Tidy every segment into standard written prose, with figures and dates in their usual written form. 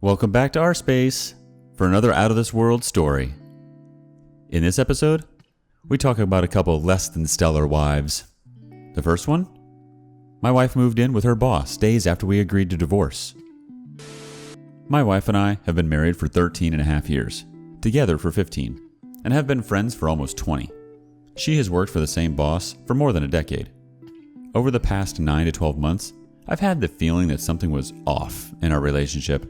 Welcome back to rSpace for another out-of-this-world story. In this episode, we talk about a couple less than stellar wives. The first one? My wife moved in with her boss days after we agreed to divorce. My wife and I have been married for 13 and a half years, together for 15, and have been friends for almost 20. She has worked for the same boss for more than a decade. Over the past 9 to 12 months, I've had the feeling that something was off in our relationship.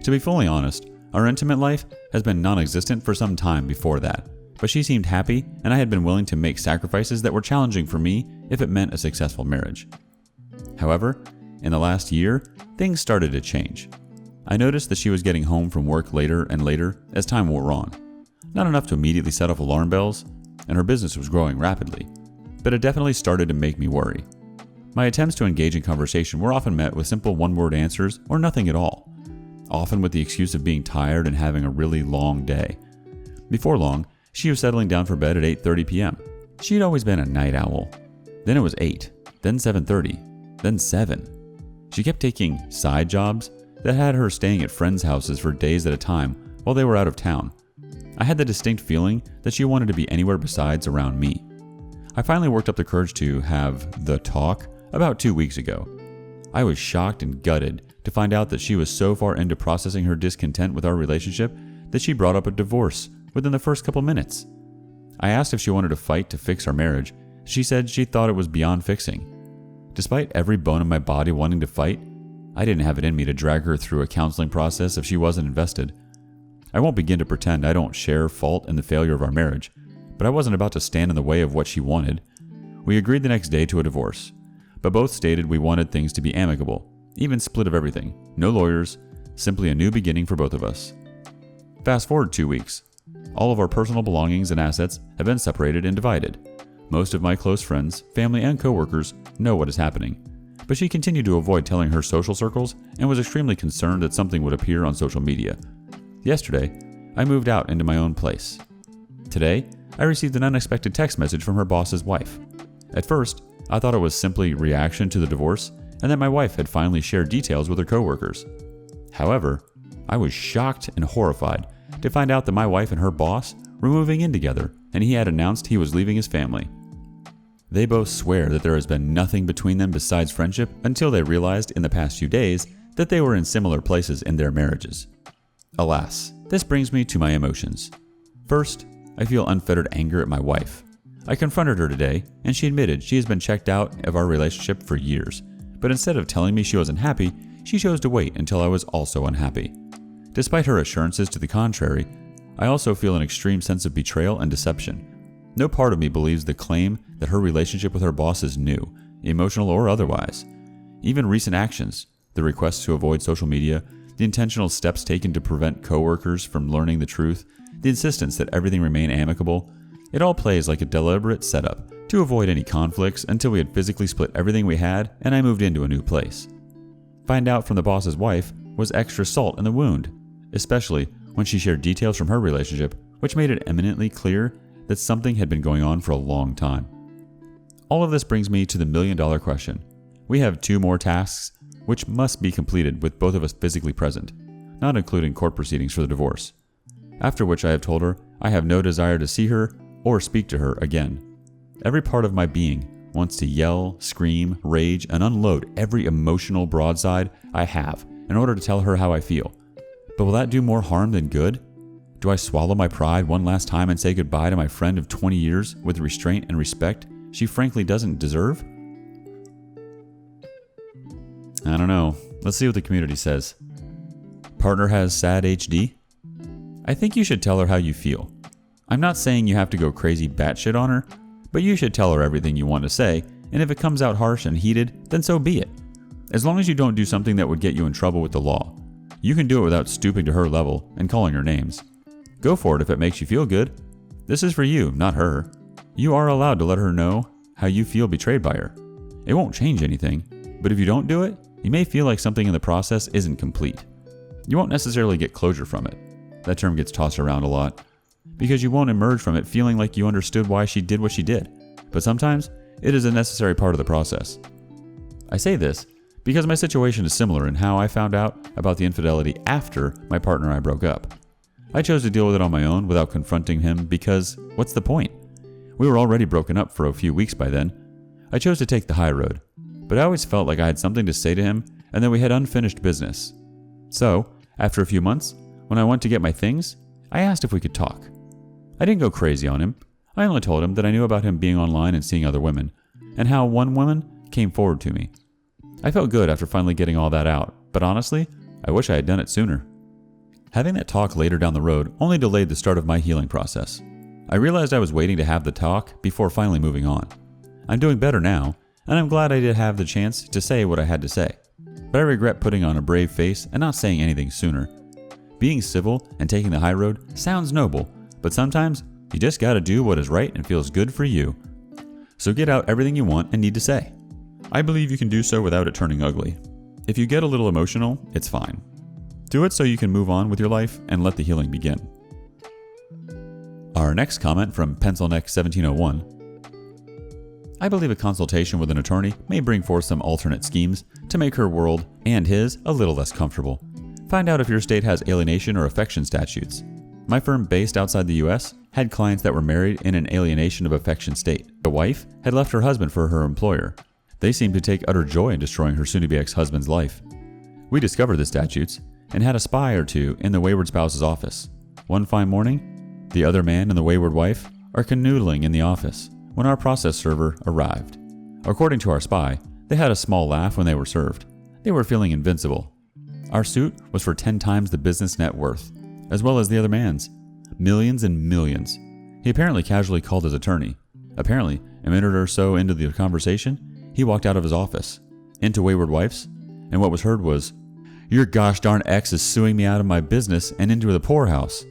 To be fully honest, our intimate life has been non-existent for some time before that, but she seemed happy and I had been willing to make sacrifices that were challenging for me if it meant a successful marriage. However, in the last year, things started to change. I noticed that she was getting home from work later and later as time wore on. Not enough to immediately set off alarm bells, and her business was growing rapidly, but it definitely started to make me worry. My attempts to engage in conversation were often met with simple one-word answers or nothing at all, often with the excuse of being tired and having a really long day. Before long, she was settling down for bed at 8:30 p.m. She'd always been a night owl. Then it was 8, then 7:30, then 7. She kept taking side jobs that had her staying at friends' houses for days at a time while they were out of town. I had the distinct feeling that she wanted to be anywhere besides around me. I finally worked up the courage to have the talk about 2 weeks ago. I was shocked and gutted to find out that she was so far into processing her discontent with our relationship that she brought up a divorce within the first couple minutes. I asked if she wanted to fight to fix our marriage. She said she thought it was beyond fixing. Despite every bone in my body wanting to fight, I didn't have it in me to drag her through a counseling process if she wasn't invested. I won't begin to pretend I don't share fault in the failure of our marriage, but I wasn't about to stand in the way of what she wanted. We agreed the next day to a divorce, but both stated we wanted things to be amicable, even split of everything, no lawyers, simply a new beginning for both of us. Fast forward 2 weeks. All of our personal belongings and assets have been separated and divided. Most of my close friends, family, and coworkers know what is happening, but she continued to avoid telling her social circles and was extremely concerned that something would appear on social media. Yesterday, I moved out into my own place. Today, I received an unexpected text message from her boss's wife. At first, I thought it was simply reaction to the divorce and that my wife had finally shared details with her coworkers. However, I was shocked and horrified to find out that my wife and her boss were moving in together and he had announced he was leaving his family. They both swear that there has been nothing between them besides friendship until they realized in the past few days that they were in similar places in their marriages. Alas, this brings me to my emotions. First, I feel unfettered anger at my wife. I confronted her today, and she admitted she has been checked out of our relationship for years, but instead of telling me she wasn't happy, she chose to wait until I was also unhappy. Despite her assurances to the contrary, I also feel an extreme sense of betrayal and deception. No part of me believes the claim that her relationship with her boss is new, emotional or otherwise. Even recent actions, the requests to avoid social media, the intentional steps taken to prevent coworkers from learning the truth, the insistence that everything remain amicable, it all plays like a deliberate setup to avoid any conflicts until we had physically split everything we had and I moved into a new place. Find out from the boss's wife was extra salt in the wound, especially when she shared details from her relationship, which made it eminently clear that something had been going on for a long time. All of this brings me to the million-dollar question. We have 2 more tasks which must be completed with both of us physically present, not including court proceedings for the divorce. After which I have told her I have no desire to see her or speak to her again. Every part of my being wants to yell, scream, rage, and unload every emotional broadside I have in order to tell her how I feel. But will that do more harm than good? Do I swallow my pride one last time and say goodbye to my friend of 20 years with the restraint and respect she frankly doesn't deserve? I don't know. Let's see what the community says. Partner has sad HD? I think you should tell her how you feel. I'm not saying you have to go crazy batshit on her, but you should tell her everything you want to say, and if it comes out harsh and heated, then so be it. As long as you don't do something that would get you in trouble with the law. You can do it without stooping to her level and calling her names. Go for it if it makes you feel good. This is for you, not her. You are allowed to let her know how you feel betrayed by her. It won't change anything, but if you don't do it, you may feel like something in the process isn't complete. You won't necessarily get closure from it. That term gets tossed around a lot, because you won't emerge from it feeling like you understood why she did what she did. But sometimes, it is a necessary part of the process. I say this because my situation is similar in how I found out about the infidelity after my partner and I broke up. I chose to deal with it on my own without confronting him because what's the point? We were already broken up for a few weeks by then. I chose to take the high road, but I always felt like I had something to say to him and that we had unfinished business. So, after a few months, when I went to get my things, I asked if we could talk. I didn't go crazy on him. I only told him that I knew about him being online and seeing other women, and how one woman came forward to me. I felt good after finally getting all that out, but honestly, I wish I had done it sooner. Having that talk later down the road only delayed the start of my healing process. I realized I was waiting to have the talk before finally moving on. I'm doing better now, and I'm glad I did have the chance to say what I had to say. But I regret putting on a brave face and not saying anything sooner. Being civil and taking the high road sounds noble, but sometimes you just gotta do what is right and feels good for you. So get out everything you want and need to say. I believe you can do so without it turning ugly. If you get a little emotional, it's fine. Do it so you can move on with your life and let the healing begin. Our next comment from PencilNeck1701. I believe a consultation with an attorney may bring forth some alternate schemes to make her world and his a little less comfortable. Find out if your state has alienation or affection statutes. My firm, based outside the US, had clients that were married in an alienation of affection state. The wife had left her husband for her employer. They seemed to take utter joy in destroying her soon-to-be ex-husband's life. We discovered the statutes and had a spy or two in the wayward spouse's office. One fine morning, the other man and the wayward wife are canoodling in the office when our process server arrived. According to our spy, they had a small laugh when they were served. They were feeling invincible. Our suit was for 10 times the business net worth, as well as the other man's. Millions and millions. He apparently casually called his attorney. Apparently, a minute or so into the conversation, he walked out of his office, into Wayward Wife's, and what was heard was, "Your gosh darn ex is suing me out of my business and into the poorhouse.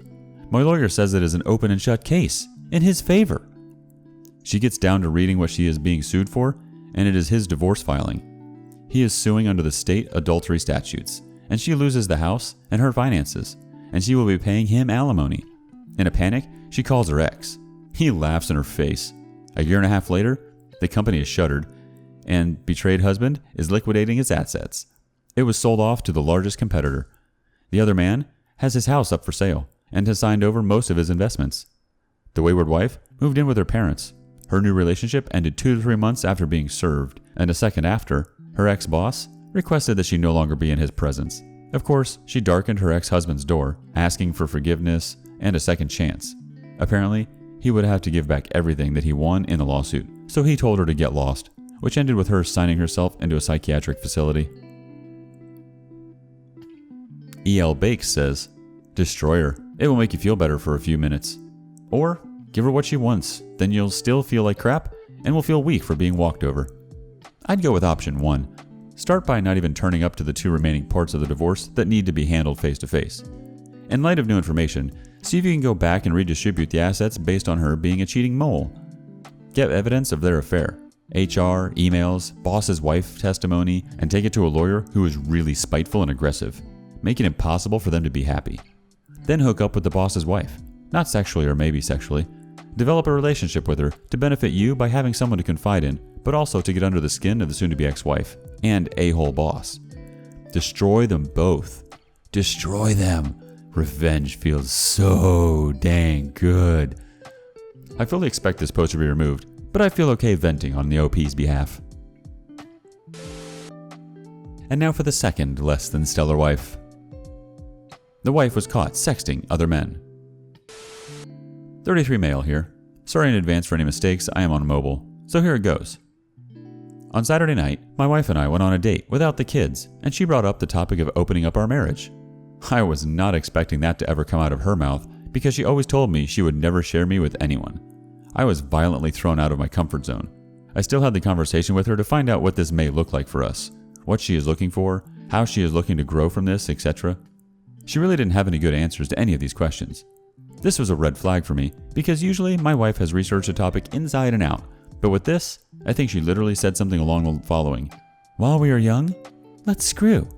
My lawyer says it is an open and shut case, in his favor." She gets down to reading what she is being sued for, and it is his divorce filing. He is suing under the state adultery statutes, and she loses the house and her finances, and she will be paying him alimony. In a panic, she calls her ex. He laughs in her face. A year and a half later, the company is shuttered, and betrayed husband is liquidating its assets. It was sold off to the largest competitor. The other man has his house up for sale and has signed over most of his investments. The wayward wife moved in with her parents. Her new relationship ended 2 to 3 months after being served, and a second after, her ex-boss requested that she no longer be in his presence. Of course, she darkened her ex-husband's door, asking for forgiveness and a second chance. Apparently, he would have to give back everything that he won in the lawsuit, so he told her to get lost, which ended with her signing herself into a psychiatric facility. E.L. Bakes says, "Destroy her. It will make you feel better for a few minutes. Or, give her what she wants, then you'll still feel like crap and will feel weak for being walked over." I'd go with option 1. Start by not even turning up to the 2 remaining parts of the divorce that need to be handled face to face. In light of new information, see if you can go back and redistribute the assets based on her being a cheating mole. Get evidence of their affair. HR, emails, boss's wife testimony, and take it to a lawyer who is really spiteful and aggressive. Make it impossible for them to be happy. Then hook up with the boss's wife. Not sexually or maybe sexually. Develop a relationship with her to benefit you by having someone to confide in, but also to get under the skin of the soon-to-be ex-wife and a-hole boss. Destroy them both. Destroy them. Revenge feels so dang good. I fully expect this post to be removed, but I feel okay venting on the OP's behalf. And now for the second less than stellar wife. The wife was caught sexting other men. 33 male here. Sorry in advance for any mistakes, I am on mobile. So here it goes. On Saturday night, my wife and I went on a date without the kids, and she brought up the topic of opening up our marriage. I was not expecting that to ever come out of her mouth because she always told me she would never share me with anyone. I was violently thrown out of my comfort zone. I still had the conversation with her to find out what this may look like for us, what she is looking for, how she is looking to grow from this, etc. She really didn't have any good answers to any of these questions. This was a red flag for me because usually my wife has researched a topic inside and out, but with this, I think she literally said something along the following: "While we are young, let's screw."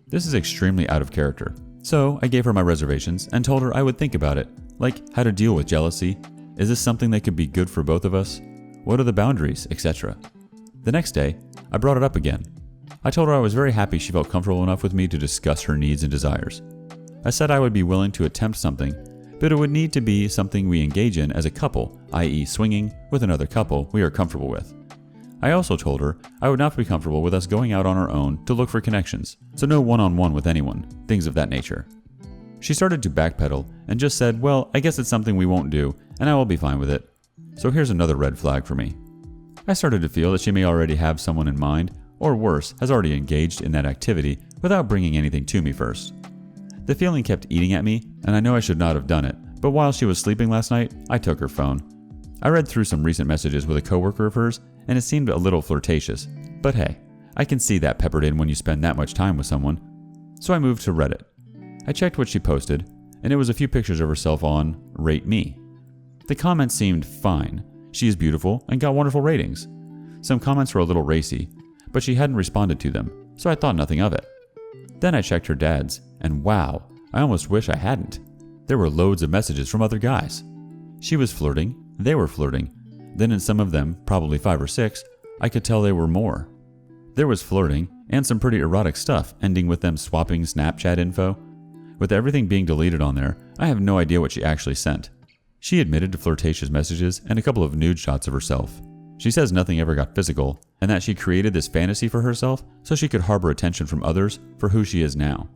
This is extremely out of character. So I gave her my reservations and told her I would think about it, like how to deal with jealousy. Is this something that could be good for both of us? What are the boundaries, etc. The next day, I brought it up again. I told her I was very happy she felt comfortable enough with me to discuss her needs and desires. I said I would be willing to attempt something, but it would need to be something we engage in as a couple, i.e. swinging with another couple we are comfortable with. I also told her I would not be comfortable with us going out on our own to look for connections, so no one-on-one with anyone, things of that nature. She started to backpedal and just said, well, I guess it's something we won't do, and I will be fine with it. So here's another red flag for me. I started to feel that she may already have someone in mind, or worse, has already engaged in that activity without bringing anything to me first. The feeling kept eating at me, and I know I should not have done it, but while she was sleeping last night, I took her phone. I read through some recent messages with a coworker of hers, and it seemed a little flirtatious, but hey, I can see that peppered in when you spend that much time with someone. So I moved to Reddit. I checked what she posted, and it was a few pictures of herself on Rate Me. The comments seemed fine. She is beautiful and got wonderful ratings. Some comments were a little racy, but she hadn't responded to them, so I thought nothing of it. Then I checked her dad's, and wow, I almost wish I hadn't. There were loads of messages from other guys. She was flirting, they were flirting. Then in some of them, probably 5 or 6, I could tell they were more. There was flirting, and some pretty erotic stuff, ending with them swapping Snapchat info. With everything being deleted on there, I have no idea what she actually sent. She admitted to flirtatious messages and a couple of nude shots of herself. She says nothing ever got physical, and that she created this fantasy for herself so she could harbor attention from others for who she is now.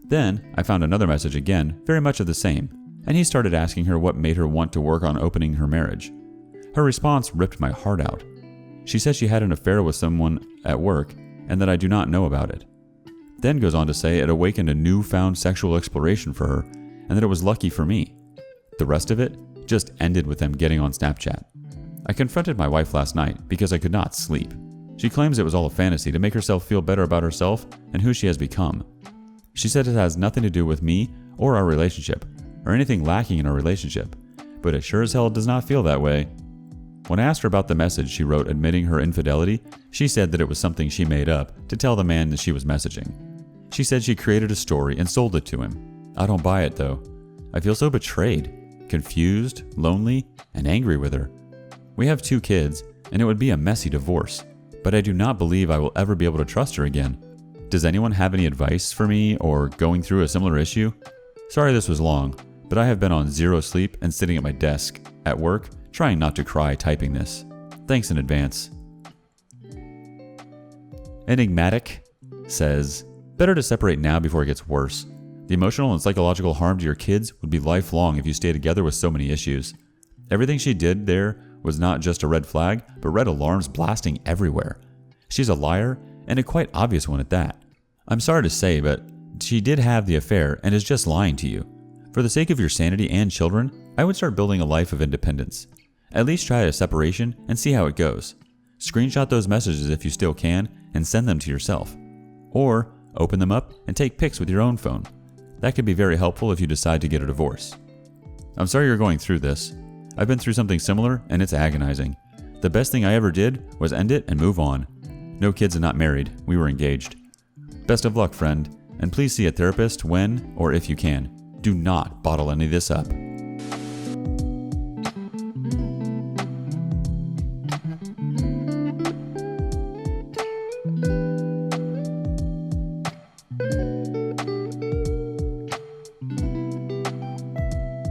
Then, I found another message again, very much of the same, and he started asking her what made her want to work on opening her marriage. Her response ripped my heart out. She said she had an affair with someone at work, and that I do not know about it. Then goes on to say it awakened a newfound sexual exploration for her, and that it was lucky for me. The rest of it just ended with them getting on Snapchat. I confronted my wife last night because I could not sleep. She claims it was all a fantasy to make herself feel better about herself and who she has become. She said it has nothing to do with me or our relationship, or anything lacking in our relationship, but it sure as hell does not feel that way. When I asked her about the message she wrote admitting her infidelity, she said that it was something she made up to tell the man that she was messaging. She said she created a story and sold it to him. I don't buy it though. I feel so betrayed, confused, lonely, and angry with her. We have 2 kids, and it would be a messy divorce, but I do not believe I will ever be able to trust her again. Does anyone have any advice for me or going through a similar issue? Sorry this was long, but I have been on 0 sleep and sitting at my desk, at work, trying not to cry typing this. Thanks in advance. Enigmatic says, better to separate now before it gets worse. The emotional and psychological harm to your kids would be lifelong if you stay together with so many issues. Everything she did there was not just a red flag, but red alarms blasting everywhere. She's a liar, and a quite obvious one at that. I'm sorry to say, but she did have the affair and is just lying to you. For the sake of your sanity and children, I would start building a life of independence. At least try a separation and see how it goes. Screenshot those messages if you still can and send them to yourself. Or open them up and take pics with your own phone. That could be very helpful if you decide to get a divorce. I'm sorry you're going through this. I've been through something similar and it's agonizing. The best thing I ever did was end it and move on. No kids and not married. We were engaged. Best of luck, friend, and please see a therapist when or if you can. Do not bottle any of this up.